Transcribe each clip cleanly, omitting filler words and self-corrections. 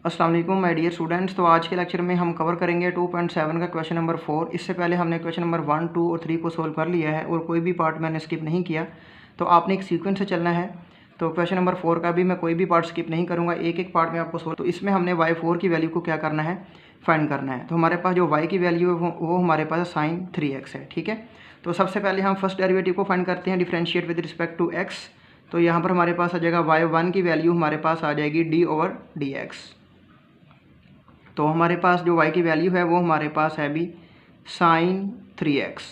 अस्सलाम वालेकुम my dear students. तो आज के लेक्चर में हम कवर करेंगे 2.7 का क्वेश्चन नंबर 4। इससे पहले हमने क्वेश्चन नंबर 1, 2 और 3 को सोल्व कर लिया है और कोई भी पार्ट मैंने स्किप नहीं किया। तो आपने एक सीक्वेंस से चलना है। तो क्वेश्चन नंबर 4 का भी मैं कोई भी पार्ट स्किप नहीं करूँगा, एक एक पार्ट में आपको सोल्व। तो इसमें हमने y4 की वैल्यू को क्या करना है, फाइंड करना है। तो हमारे पास जो y की वैल्यू है वो हमारे पास sin 3x है, ठीक है। तो सबसे पहले हम फर्स्ट डेरिवेटिव को फाइंड करते हैं, differentiate with respect to x। तो यहाँ पर हमारे पास आ जाएगा y1 की वैल्यू हमारे पास आ जाएगी d/dx। तो हमारे पास जो y की वैल्यू है वो हमारे पास है भी sin 3x।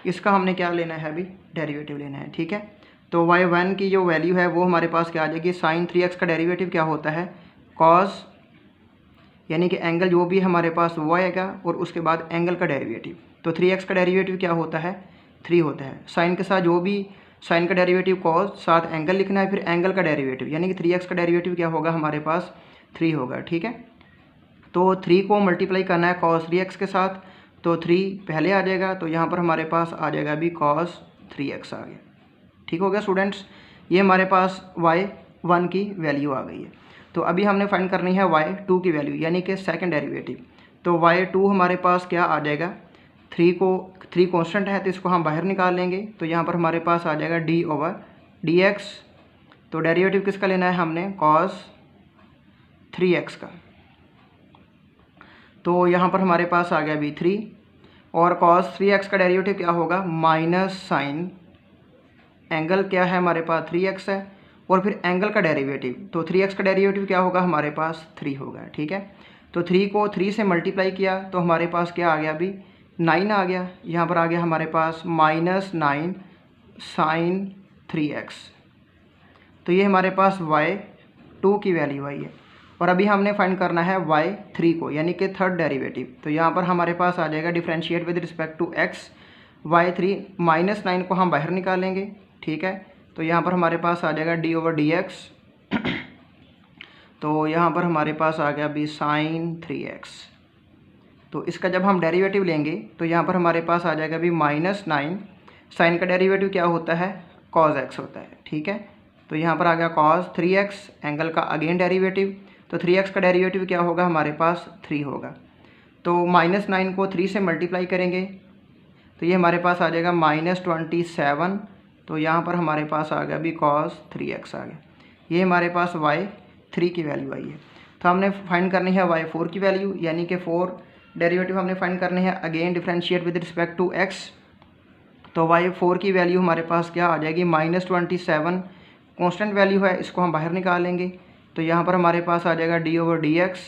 इसका हमने क्या लेना है अभी, डेरिवेटिव लेना है, ठीक है। तो y1 की जो वैल्यू है वो हमारे पास क्या आ जाएगी, sin 3x का डेरिवेटिव क्या होता है, cos, यानी कि एंगल जो भी हमारे पास वो आएगा और उसके बाद एंगल का डेरिवेटिव। तो 3x का डेरिवेटिव क्या होता है, 3 होता है। साइन के साथ जो भी साइन का डेरिवेटिव cos, साथ एंगल लिखना है, फिर एंगल का डेरिवेटिव, यानी कि 3x का डेरिवेटिव क्या होगा हमारे पास 3 होगा, ठीक है। तो 3 को मल्टीप्लाई करना है cos 3x के साथ, तो 3 पहले आ जाएगा, तो यहाँ पर हमारे पास आ जाएगा अभी cos 3x आ गया, ठीक हो गया स्टूडेंट्स। ये हमारे पास y1 की वैल्यू आ गई है। तो अभी हमने फाइंड करनी है y2 की वैल्यू, यानी कि सेकंड डेरिवेटिव। तो y2 हमारे पास क्या आ जाएगा, 3 कांस्टेंट है तो इसको हम बाहर निकाल लेंगे। तो यहाँ पर हमारे पास आ जाएगा d/dx। तो डेरिवेटिव किसका लेना है हमने, cos 3x का। तो यहाँ पर हमारे पास आ गया भी 3, और cos 3x का डेरिवेटिव क्या होगा, माइनस साइन, एंगल क्या है हमारे पास 3x है, और फिर एंगल का डेरिवेटिव। तो 3x का डेरिवेटिव क्या होगा हमारे पास 3 होगा, ठीक है। तो 3 को 3 से मल्टीप्लाई किया तो हमारे पास क्या आ गया अभी, 9 आ गया। यहाँ पर आ गया हमारे पास -9 sin 3x। तो ये हमारे पास y2 की वैल्यू आई है। और अभी हमने फाइंड करना है y3 को, यानी कि थर्ड डेरिवेटिव। तो यहाँ पर हमारे पास आ जाएगा differentiate with respect to x, y3 -9 को हम बाहर निकालेंगे, ठीक है। तो यहाँ पर हमारे पास आ जाएगा d/dx। तो यहाँ पर हमारे पास आ गया भी sin 3x। तो इसका जब हम डेरिवेटिव लेंगे तो यहाँ पर हमारे पास आ जाएगा भी -9, साइन का डेरिवेटिव क्या होता है, cos x होता है, ठीक है। तो यहाँ पर आ गया cos 3x, एंगल का अगेन डेरिवेटिव। तो 3x का डेरिवेटिव क्या होगा हमारे पास 3 होगा। तो -9 को 3 से मल्टीप्लाई करेंगे तो ये हमारे पास आ जाएगा -27। तो यहाँ पर हमारे पास आ गया भी cos 3x आ गया। ये हमारे पास y3 की वैल्यू आई है। तो हमने फाइंड करनी है y4 की वैल्यू, यानी कि 4 डेरिवेटिव हमने फाइंड करने हैं, again differentiate with respect to x। तो y4 की वैल्यू हमारे पास क्या आ जाएगी, -27, कांस्टेंट वैल्यू है, इसको हम बाहर निकालेंगे। तो यहाँ पर हमारे पास आ जाएगा d/dx।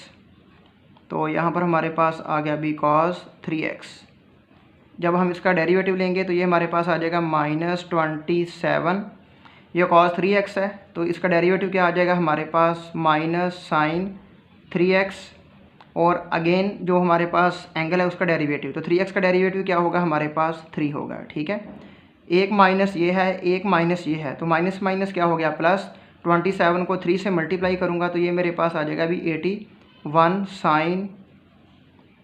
तो यहाँ पर हमारे पास आ गया भी cos 3x। जब हम इसका डेरिवेटिव लेंगे तो ये हमारे पास आ जाएगा -27। ये cos 3x है, तो इसका डेरिवेटिव क्या आ जाएगा हमारे पास, -sin 3x। और अगेन जो हमारे पास एंगल है उसका डेरिवेटिव, तो 3x का डेरिवेटिव क्या होगा हमारे पास 3 होगा, ठीक है। एक माइनस ये है, एक माइनस ये है, तो माइनस माइनस क्या हो गया प्लस। 27 को 3 से मल्टीप्लाई करूँगा तो ये मेरे पास आ जाएगा भी 81 sin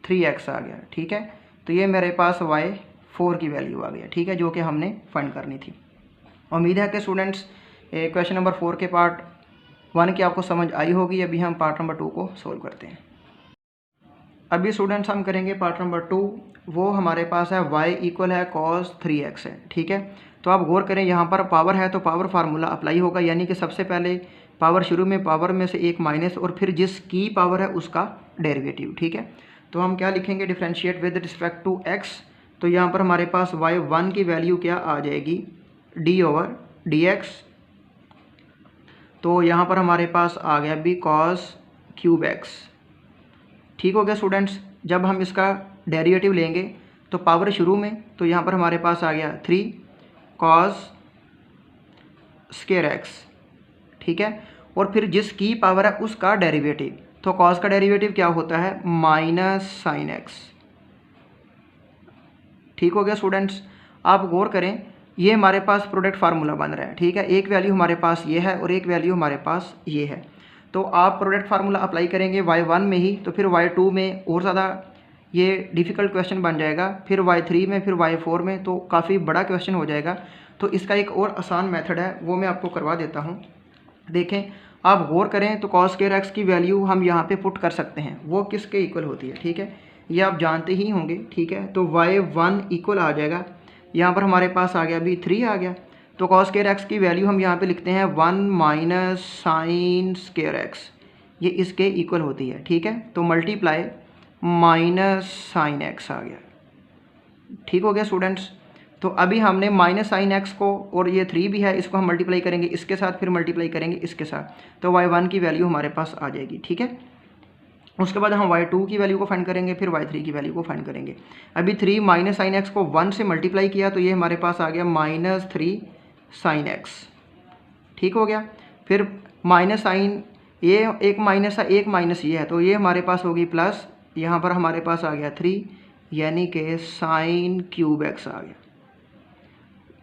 3x आ गया, ठीक है। तो ये मेरे पास y4 की वैल्यू आ गया, ठीक है, जो कि हमने फाइंड करनी थी। उम्मीद है कि स्टूडेंट्स क्वेश्चन नंबर 4 के पार्ट 1 की आपको समझ आई होगी। अभी हम पार्ट नंबर 2 को सोल्व करते हैं। अभी स्टूडेंट्स हम करेंगे पार्ट नंबर 2। वो हमारे पास है y इक्वल है cos 3x है, ठीक है। तो आप गौर करें, यहाँ पर पावर है तो पावर फार्मूला अप्लाई होगा, यानी कि सबसे पहले पावर, शुरू में पावर में से एक माइनस, और फिर जिसकी पावर है उसका डेरिवेटिव, ठीक है। तो हम क्या लिखेंगे, differentiate with respect to x। तो यहाँ पर हमारे पास y1 की वैल्यू क्या आ जाएगी, d/dx। तो यहाँ पर हमारे पास आ गया भी cos3x, ठीक हो गया स्टूडेंट्स। जब हम इसका डेरिवेटिव लेंगे तो पावर शुरू में, तो यहाँ पर हमारे पास आ गया 3 cos स्क्वायर x, ठीक है। और फिर जिसकी पावर है उसका डेरिवेटिव, तो cos का डेरिवेटिव क्या होता है, -sin x, ठीक हो गया स्टूडेंट्स। आप गौर करें, ये हमारे पास प्रोडक्ट फार्मूला बन रहा है, ठीक है। एक वैल्यू हमारे पास ये है और एक वैल्यू हमारे पास ये है। तो आप प्रोडक्ट फार्मूला अप्लाई करेंगे y1 में ही, तो फिर y2 में और ज़्यादा ये डिफ़िकल्ट क्वेश्चन बन जाएगा, फिर y3 में, फिर y4 में, तो काफ़ी बड़ा क्वेश्चन हो जाएगा। तो इसका एक और आसान मेथड है, वो मैं आपको करवा देता हूँ। देखें, आप गौर करें तो कॉस स्क्वायर एक्स की वैल्यू हम यहाँ पे पुट कर सकते हैं, वो किसके इक्वल होती है, ठीक है, ये आप जानते ही होंगे, ठीक है। तो y1 इक्वल आ जाएगा, यहाँ पर हमारे पास आ गया अभी 3 आ गया, तो कॉस स्क्वायर एक्स की वैल्यू हम यहाँ पे लिखते हैं 1 माइनस साइन स्क्वायर एक्स, ये इसके इक्वल होती है, ठीक है। तो मल्टीप्लाई माइनस साइन एक्स आ गया, ठीक हो गया स्टूडेंट्स। तो अभी हमने माइनस साइन एक्स को, और ये 3 भी है, इसको हम मल्टीप्लाई करेंगे इसके साथ, फिर मल्टीप्लाई करेंगे इसके साथ, तो y1 की वैल्यू हमारे पास आ जाएगी, ठीक है। उसके बाद हम y2 की वैल्यू को फाइंड करेंगे, फिर y3 की वैल्यू को फाइंड करेंगे। अभी 3 माइनस साइन एक्स को 1 से मल्टीप्लाई किया तो ये हमारे पास आ गया -3 साइन एक्स, ठीक हो गया। फिर माइनस साइन, ये एक माइनस है, एक माइनस ये है, तो ये हमारे पास होगी प्लस, यहाँ पर हमारे पास आ गया 3, यानी कि साइन क्यूब एक्स आ गया,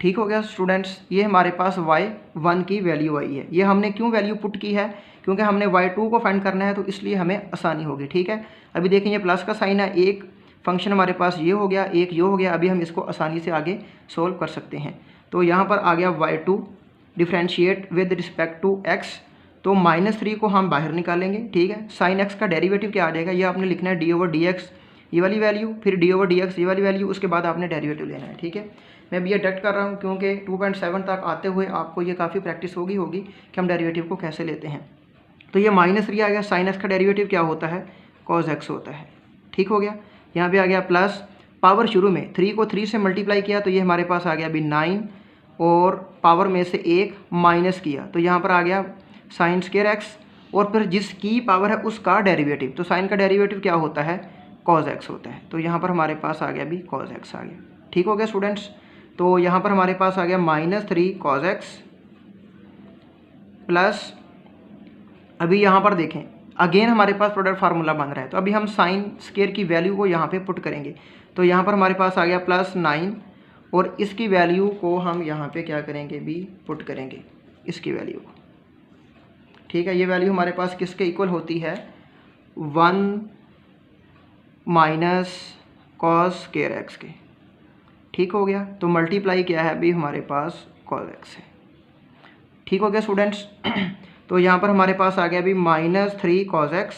ठीक हो गया स्टूडेंट्स। ये हमारे पास y1 की वैल्यू आई है। ये हमने क्यों वैल्यू पुट की है, क्योंकि हमने y2 को फाइंड करना है, तो इसलिए हमें आसानी होगी, ठीक है। अभी देखें ये प्लस का साइन है, एक फंक्शन हमारे पास ये हो गया, एक ये हो गया, अभी हम इसको आसानी से आगे सोल्व कर सकते हैं। तो यहाँ पर आ गया y2 differentiate with respect to x, तो -3 को हम बाहर निकालेंगे, ठीक है। साइन x का डेरिवेटिव क्या आ जाएगा, ये आपने लिखना है d/dx ये वाली वैल्यू, फिर d/dx ये वाली वैल्यू, उसके बाद आपने डेरिवेटिव लेना है, ठीक है। मैं भी ये डिडक्ट कर रहा हूँ क्योंकि 2.7 तक आते हुए आपको ये काफ़ी प्रैक्टिस होगी कि हम डेरिवेटिव को कैसे लेते हैं। तो ये -3 आ गया, साइन एक्स का डेरिवेटिव क्या होता है, कॉस एक्स होता है, ठीक हो गया। यहाँ पे आ गया प्लस, पावर शुरू में 3 को 3 से मल्टीप्लाई किया तो ये हमारे पास आ गया अभी 9, और पावर में से 1 माइनस किया तो यहाँ पर आ गया साइन स्क्वायर एक्स, और फिर जिसकी पावर है उसका डेरिवेटिव, तो साइन का डेरिवेटिव क्या होता है, कॉस एक्स होता है, तो यहाँ पर हमारे पास आ गया अभी कॉस एक्स आ गया, ठीक हो गया स्टूडेंट्स। तो यहाँ पर हमारे पास आ गया -3 कॉस एक्स प्लस, अभी यहाँ पर देखें अगेन हमारे पास प्रोडक्ट फार्मूला बन रहा है, तो अभी हम साइन स्क्वायर की वैल्यू को यहाँ पे पुट करेंगे, तो यहाँ पर हमारे पास आ गया +9, और इसकी वैल्यू को हम यहाँ पे क्या करेंगे भी पुट करेंगे इसकी वैल्यू को, ठीक है। ये वैल्यू हमारे पास किसके इक्वल होती है, 1 माइनस कॉस स्क्वायर एक्स के, ठीक हो गया। तो मल्टीप्लाई क्या है अभी हमारे पास कॉस एक्स है, ठीक हो गया स्टूडेंट्स। तो यहाँ पर हमारे पास आ गया अभी -3 cos x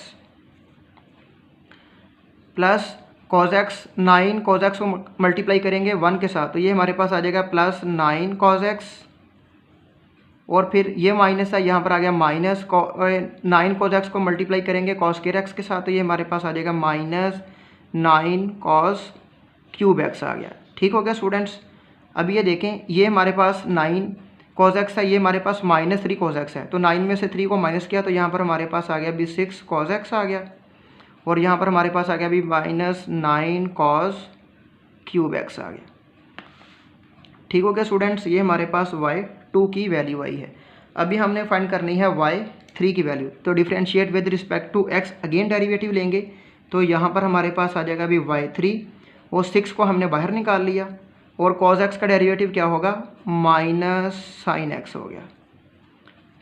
plus cos x, 9 cos x को मल्टीप्लाई करेंगे 1 के साथ, तो ये हमारे पास आ जाएगा +9 कॉस एक्स, और फिर ये माइनस है, यहाँ पर आ गया -9 कॉस एक्स को मल्टीप्लाई करेंगे कॉस स्क्वायर एक्स के साथ, तो ये हमारे पास आ जाएगा -9 कॉस क्यूब एक्स आ गया, ठीक हो गया स्टूडेंट्स। अब ये देखें, ये हमारे पास 9 कॉस एक्स है, ये हमारे पास -3 कॉस एक्स है, तो 9 में से 3 को माइनस किया तो यहाँ पर हमारे पास आ गया अभी 6 कॉस एक्स आ गया, और यहाँ पर हमारे पास आ गया अभी -9 कॉस क्यूब एक्स आ गया, ठीक हो गया स्टूडेंट्स। ये हमारे पास y2 की वैल्यू आई है। अभी हमने फाइंड करनी है y3 की वैल्यू, तो differentiate with respect to x, again derivative लेंगे, तो यहाँ पर हमारे पास आ जाएगा अभी y3, और 6 को हमने बाहर निकाल लिया, और cos x का डेरिवेटिव क्या होगा, -sin x हो गया,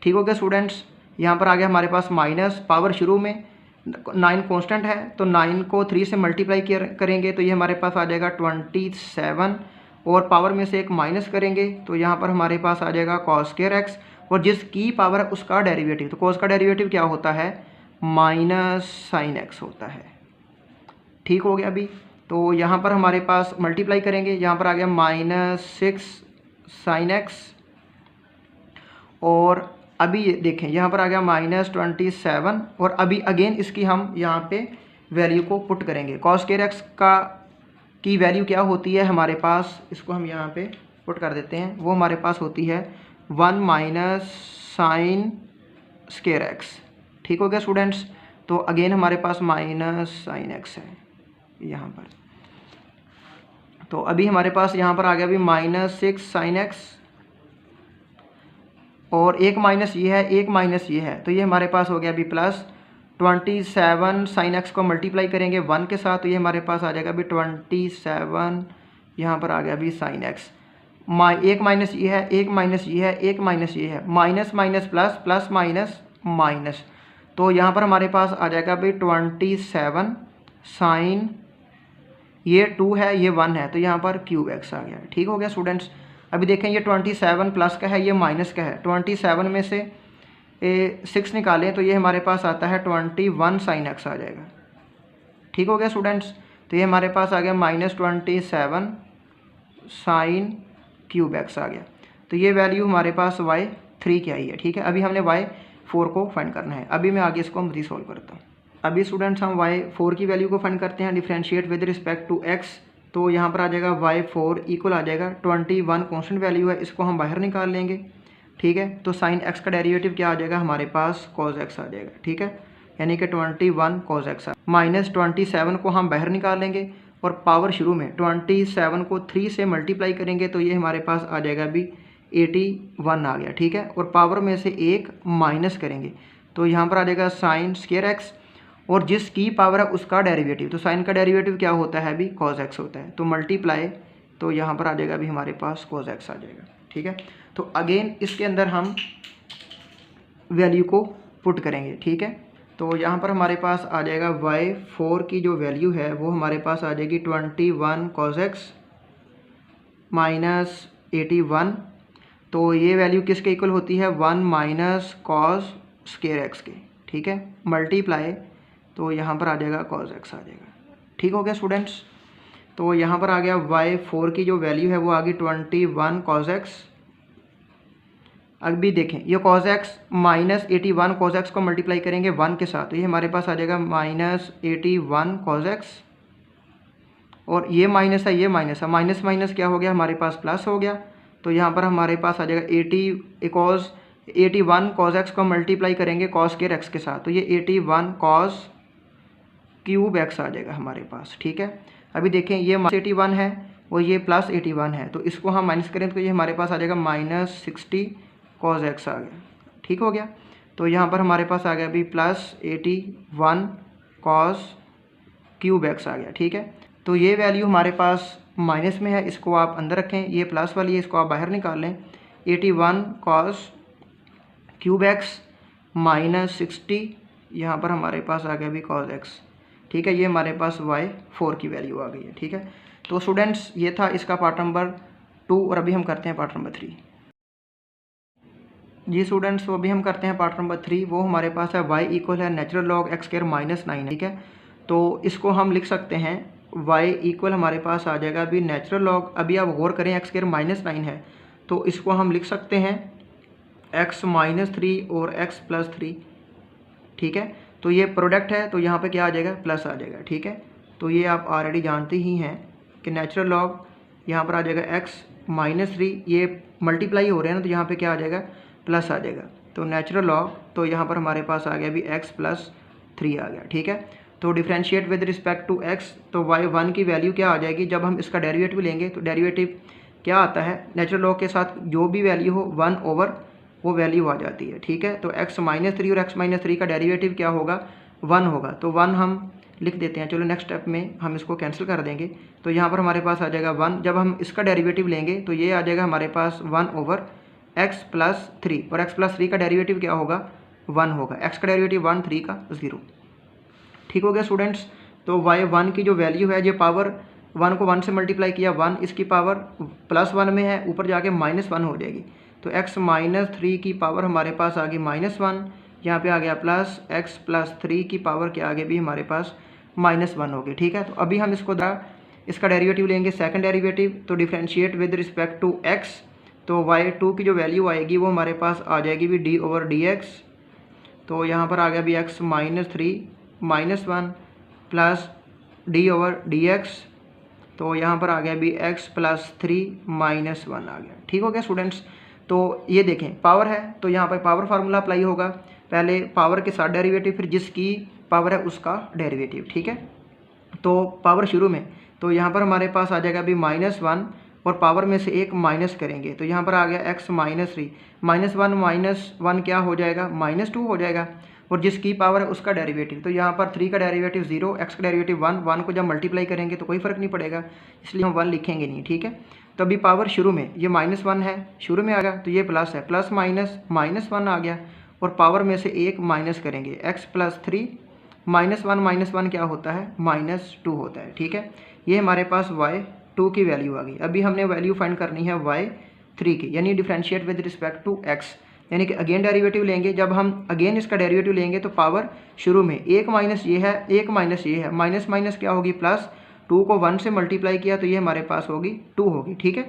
ठीक हो गया स्टूडेंट्स। यहाँ पर आ गया हमारे पास माइनस, पावर शुरू में 9 कांस्टेंट है, तो 9 को 3 से मल्टीप्लाई करेंगे तो ये हमारे पास आ जाएगा 27, और पावर में से एक माइनस करेंगे तो यहाँ पर हमारे पास आ जाएगा cos स्क्वायर एक्स, और जिसकी पावर है उसका डेरिवेटिव, तो cos का डेरिवेटिव क्या होता है, -sin x होता है, ठीक हो गया अभी। तो यहाँ पर हमारे पास मल्टीप्लाई करेंगे, यहाँ पर आ गया -6 sin x, और अभी ये देखें यहाँ पर आ गया -27, और अभी अगेन इसकी हम यहाँ पे वैल्यू को पुट करेंगे। cos स्क्वायर एक्स की वैल्यू क्या होती है हमारे पास, इसको हम यहाँ पे पुट कर देते हैं, वो हमारे पास होती है 1 माइनस साइन स्क्वायर एक्स, ठीक हो गया स्टूडेंट्स। तो अगेन हमारे पास -sin x है यहाँ पर, तो अभी हमारे पास यहाँ पर आ गया अभी -6 sin x, और एक माइनस ये है, एक माइनस ये है, तो ये हमारे पास हो गया अभी +27 sin x को मल्टीप्लाई करेंगे 1 के साथ, तो ये हमारे पास आ जाएगा अभी 27, यहाँ पर आ गया अभी sin x, एक माइनस ये है, एक माइनस ये है, एक माइनस ये है, minus minus plus, plus minus minus, तो यहाँ पर हमारे पास आ जाएगा अभी 27 साइन, ये 2 है, ये 1 है, तो यहाँ पर क्यूब एक्स आ गया, ठीक हो गया स्टूडेंट्स। अभी देखें ये 27 प्लस का है, ये माइनस का है, 27 में से 6 निकालें तो ये हमारे पास आता है 21 साइन एक्स आ जाएगा। ठीक हो गया स्टूडेंट्स। तो ये हमारे पास आ गया -27 साइन क्यूब एक्स आ गया। तो ये वैल्यू हमारे पास y3 की आई है। ठीक है, अभी हमने y4 को फाइंड करना है। अभी मैं आगे इसको रीसॉल्व करता हूँ। अभी स्टूडेंट्स हम y4 की वैल्यू को फाइंड करते हैं, differentiate with respect to x। तो यहाँ पर आ जाएगा y4 इक्वल आ जाएगा 21 कॉन्स्टेंट वैल्यू है, इसको हम बाहर निकाल लेंगे। ठीक है, तो साइन x का डेरिवेटिव क्या आ जाएगा हमारे पास, cos x आ जाएगा। ठीक है, यानी कि 21 cos x -27 को हम बाहर निकाल लेंगे और पावर शुरू में 27 को 3 से मल्टीप्लाई करेंगे तो ये हमारे पास आ जाएगा अभी 81 आ गया। ठीक है, और पावर में से एक माइनस करेंगे तो यहाँ पर आ जाएगा साइन स्क्वायर एक्स, और जिसकी पावर है उसका डेरिवेटिव, तो साइन का डेरिवेटिव क्या होता है अभी, cos x होता है। तो मल्टीप्लाई, तो यहाँ पर आ जाएगा अभी हमारे पास cos x आ जाएगा। ठीक है, तो अगेन इसके अंदर हम वैल्यू को पुट करेंगे। ठीक है, तो यहाँ पर हमारे पास आ जाएगा y4 की जो वैल्यू है वो हमारे पास आ जाएगी 21 cos x -81। तो ये वैल्यू किसके इक्वल होती है, 1 माइनस cos स्क्वायर x के। ठीक है, मल्टीप्लाई, तो यहाँ पर आ जाएगा cos x आ जाएगा। ठीक हो गया स्टूडेंट्स। तो यहाँ पर आ गया y4 की जो वैल्यू है वो आ गई 21 cos x। अभी देखें ये cos x -81 cos x को मल्टीप्लाई करेंगे 1 के साथ, तो ये हमारे पास आ जाएगा -81 cos x, और ये माइनस है ये माइनस है, माइनस माइनस क्या हो गया हमारे पास प्लस हो गया। तो यहाँ पर हमारे पास आ जाएगा 81 cos x को मल्टीप्लाई करेंगे cos स्क्वायर x के साथ, तो ये 81 cos क्यूब x आ जाएगा हमारे पास। ठीक है, अभी देखें ये -81 है और ये +81 है, तो इसको हम माइनस करें तो ये हमारे पास आ जाएगा -60 cos x आ गया। ठीक हो गया, तो यहाँ पर हमारे पास आ गया अभी +81 cos क्यूब x आ गया। ठीक है, तो ये वैल्यू हमारे पास माइनस में है, इसको आप अंदर रखें, ये प्लस वाली है इसको आप बाहर निकाल लें। 81 cos क्यूब x -60, यहाँ पर हमारे पास आ गया अभी cos x। ठीक है, ये हमारे पास y4 की वैल्यू आ गई है। ठीक है, तो स्टूडेंट्स ये था इसका पार्ट नंबर 2, और अभी हम करते हैं पार्ट नंबर 3। जी स्टूडेंट्स, तो अभी हम करते हैं पार्ट नंबर 3। वो हमारे पास है y इक्वल है नेचुरल लॉग x स्क्वायर -9। ठीक है, तो इसको हम लिख सकते हैं y इक्वल हमारे पास आ जाएगा अभी नेचुरल लॉग, अभी आप गौर करें x स्क्वायर -9 है तो इसको हम लिख सकते हैं x -3 और x +3। ठीक है, तो ये प्रोडक्ट है तो यहाँ पे क्या आ जाएगा, प्लस आ जाएगा। ठीक है, तो ये आप ऑलरेडी जानते ही हैं कि नेचुरल लॉग यहाँ पर आ जाएगा x -3, ये मल्टीप्लाई हो रहे हैं ना तो यहाँ पे क्या आ जाएगा, प्लस आ जाएगा। तो नेचुरल लॉग, तो यहाँ पर हमारे पास आ गया अभी x +3 आ गया। ठीक है, तो differentiate with respect to x, तो y1 की वैल्यू क्या आ जाएगी, जब हम इसका डेरिवेटिव लेंगे तो डेरिवेटिव क्या आता है, नेचुरल लॉग के साथ जो भी वैल्यू हो 1 ओवर वो वैल्यू आ जाती है। ठीक है, तो x -3 और x -3 का डेरिवेटिव क्या होगा, 1 होगा, तो 1 हम लिख देते हैं। चलो नेक्स्ट स्टेप में हम इसको कैंसिल कर देंगे, तो यहाँ पर हमारे पास आ जाएगा 1। जब हम इसका डेरिवेटिव लेंगे तो ये आ जाएगा हमारे पास 1 ओवर x +3, और x +3 का डेरिवेटिव क्या होगा, 1 होगा। x का डेरिवेटिव 1, 3 का 0। ठीक हो गया स्टूडेंट्स। तो y1 की जो वैल्यू है, ये पावर 1 को 1 से मल्टीप्लाई किया 1, इसकी पावर +1 में है, ऊपर जाके -1 हो जाएगी। तो x -3 की पावर हमारे पास आ गई -1, यहाँ पे आ गया प्लस, x +3 की पावर क्या आ गई भी हमारे पास -1 हो गई। ठीक है, तो अभी हम इसका डेरिवेटिव लेंगे, सेकंड डेरिवेटिव, तो differentiate with respect to x, तो y2 की जो वैल्यू आएगी वो हमारे पास आ जाएगी भी d/dx। तो यहाँ पर आ गया भी x -3 -1 प्लस d/dx, तो यहाँ पर आ गया भी x +3 -1 आ गया। ठीक हो गया स्टूडेंट्स। तो ये देखें पावर है तो यहाँ पर पावर फार्मूला अप्लाई होगा, पहले पावर के साथ डेरिवेटिव, फिर जिसकी पावर है उसका डेरिवेटिव। ठीक है, तो पावर शुरू में, तो यहाँ पर हमारे पास आ जाएगा अभी -1 और पावर में से एक माइनस करेंगे, तो यहाँ पर आ गया x -3 -1 क्या हो जाएगा, -2 हो जाएगा, और जिसकी पावर है उसका डेरिवेटिव, तो यहाँ पर 3 का डेरिवेटिव 0, x का डेरिवेटिव 1 को जब मल्टीप्लाई करेंगे तो कोई फ़र्क नहीं पड़ेगा, इसलिए हम 1 लिखेंगे नहीं। ठीक है, तो अभी पावर शुरू में ये -1 है, शुरू में आ गया, तो ये प्लस है, प्लस माइनस -1 आ गया, और पावर में से एक माइनस करेंगे, x +3 -1 क्या होता है, -2 होता है। ठीक है, ये हमारे पास y2 की वैल्यू आ गई। अभी हमने वैल्यू फाइंड करनी है y3 की, यानी differentiate with respect to x। यानी कि अगेन डेरिवेटिव लेंगे। जब हम अगेन इसका डेरिवेटिव लेंगे तो पावर शुरू में एक माइनस ये है, एक माइनस ये है, माइनस माइनस क्या होगी प्लस, 2 को 1 से मल्टीप्लाई किया तो ये हमारे पास होगी 2 होगी, ठीक है।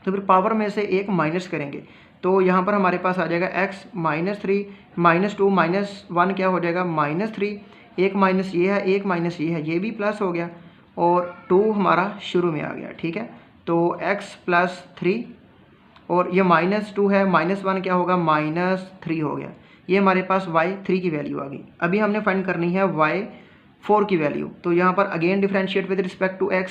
तो फिर पावर में से एक माइनस करेंगे तो यहाँ पर हमारे पास आ जाएगा x -3 -2 -1 क्या हो जाएगा -3, एक माइनस ये है, एक माइनस ये है, ये भी प्लस हो गया और 2 हमारा शुरू में आ गया, ठीक है। तो x +3 और ये -2 है, -1 क्या होगा -3 हो गया। ये हमारे पास y3 की वैल्यू आ गई। अभी हमने फाइंड करनी है y4 की वैल्यू। तो यहाँ पर again differentiate with respect to x,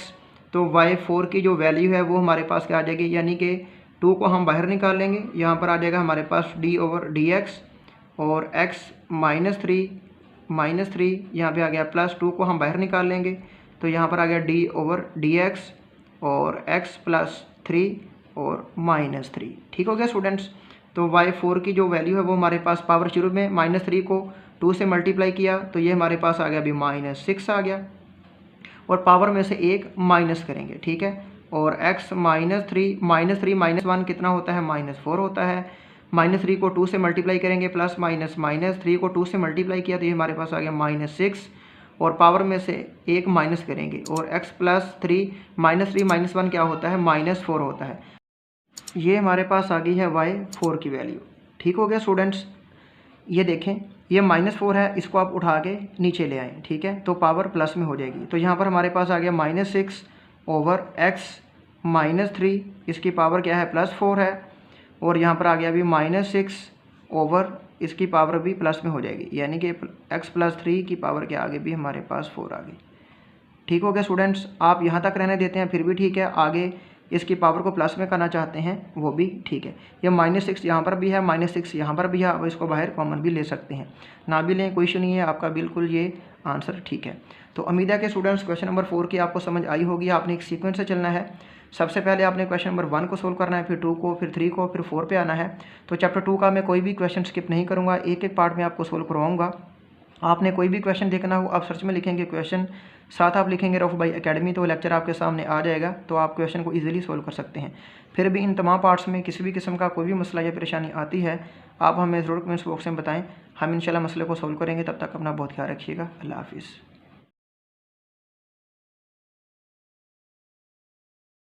तो y4 की जो वैल्यू है वो हमारे पास क्या आ जाएगी, यानी कि 2 को हम बाहर निकाल लेंगे, यहाँ पर आ जाएगा हमारे पास d/dx और x -3 यहाँ पे आ गया प्लस 2 को हम बाहर निकाल लेंगे तो यहाँ पर आ गया d/dx और x +3 और -3, ठीक हो गया स्टूडेंट्स। तो y4 की जो वैल्यू है वो हमारे पास पावर शुरू में -3 को 2 से मल्टीप्लाई किया तो ये हमारे पास आ गया अभी -6 आ गया और पावर में से एक माइनस करेंगे, ठीक है। और x -3 -1 कितना होता है -4 होता है। -3 को 2 से मल्टीप्लाई करेंगे प्लस -3 को 2 से मल्टीप्लाई किया तो ये हमारे पास आ गया -6 और पावर में से एक माइनस करेंगे और x +3 -3 -1 क्या होता है -4 होता है। ये हमारे पास आ गई है y4 की वैल्यू, ठीक हो गया स्टूडेंट्स। ये देखें ये -4 है, इसको आप उठा के नीचे ले आएँ, ठीक है, तो पावर प्लस में हो जाएगी। तो यहाँ पर हमारे पास आ गया -6 ओवर x -3, इसकी पावर क्या है +4 है और यहाँ पर आ गया अभी -6 ओवर इसकी पावर भी प्लस में हो जाएगी, यानी कि x +3 की पावर क्या आ गई भी हमारे पास 4 आ गई, ठीक हो गया स्टूडेंट्स। आप यहाँ तक रहने देते हैं फिर भी ठीक है, आगे इसकी पावर को प्लस में करना चाहते हैं वो भी ठीक है। ये -6 यहाँ पर भी है, -6 यहाँ पर भी है, अब इसको बाहर कॉमन भी ले सकते हैं, ना भी लें कोई इशू नहीं है, आपका बिल्कुल ये आंसर ठीक है। तो उम्मीद है कि स्टूडेंट्स क्वेश्चन नंबर 4 की आपको समझ आई होगी। आपने एक सीक्वेंस से चलना है, सबसे पहले आपने क्वेश्चन नंबर 1 को सोल्व करना है, फिर 2 को, फिर 3 को, फिर 4 पे आना है। तो चैप्टर 2 का मैं कोई भी क्वेश्चन स्किप नहीं करूँगा, एक एक पार्ट में आपको सोल्व करवाऊँगा। आपने कोई भी क्वेश्चन देखना हो आप सर्च में लिखेंगे क्वेश्चन, साथ आप लिखेंगे रऊफ भाई एकेडमी, तो लेक्चर आपके सामने आ जाएगा, तो आप क्वेश्चन को इजीली सोल्व कर सकते हैं। फिर भी इन तमाम पार्ट्स में किसी भी किस्म का कोई भी मसला या परेशानी आती है आप हमें ज़रूर कमेंट्स बॉक्स में बताएं, हम इंशाल्लाह मसले को सोल्व करेंगे। तब तक अपना बहुत ख्याल रखिएगा। अल्लाह हाफिज़।